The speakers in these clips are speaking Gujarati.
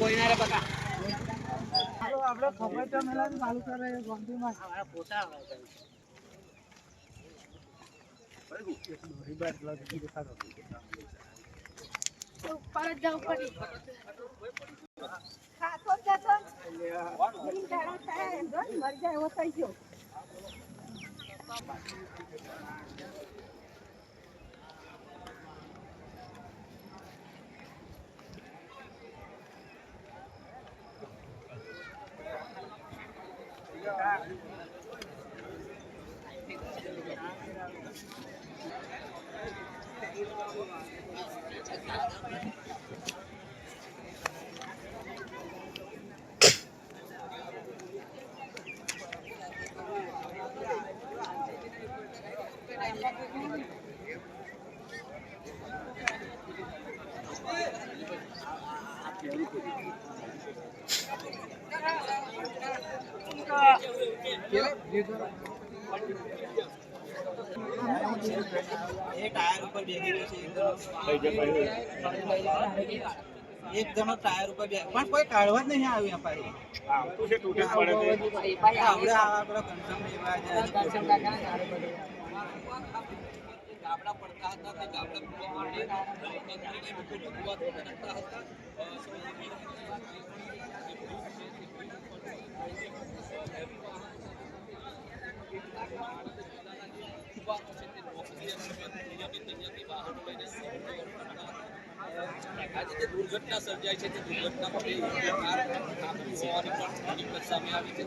કોઈ ના રે બકા આપણે ખબર તો મેલા ચાલુ કરે ગોંધીમાં અમારા પોતા ઉપર જ જવું પડી ખાતો જતો મરી જાય એવો થઈ ગયો टायर ऊपर एक जनो टायर ऊपर पण कोई काढवा नहीं આવ્યું પાછી આવતું છે તૂટે પડે છે આપણે આપણો કન્સમ લેવા જાય કન્સમ કાકા સારું પડે ગાબડા પડતા હતા તે ગાબડા આજે જે દુર્ઘટના સર્જાય છે તે દુર્ઘટનામાં સામે આવી છે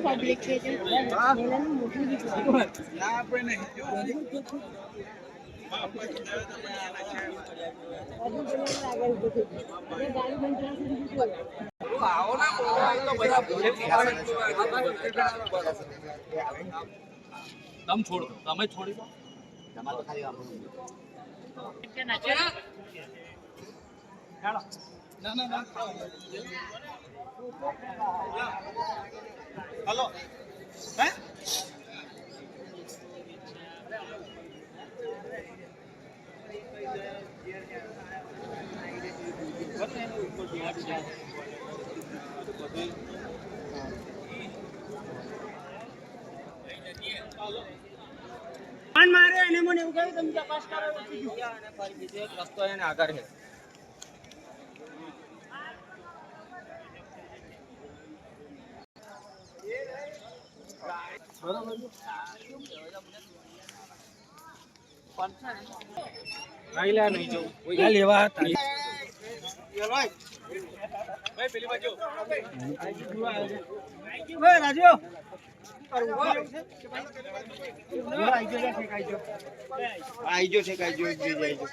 પબ્લિક છે તમ છોડો તમે છોડી દો તમારે ખાલી हेलो हैं મારે એને મને એવું કહ્યું તમે તપાસ કરો અને ફરી બીજો એક રસ્તો એને આગળ છે નહીં લેવા હતા ભાઈ પેલી બાજુ ભાઈ રાજુ આઈજો છે કાઈજો આઈજો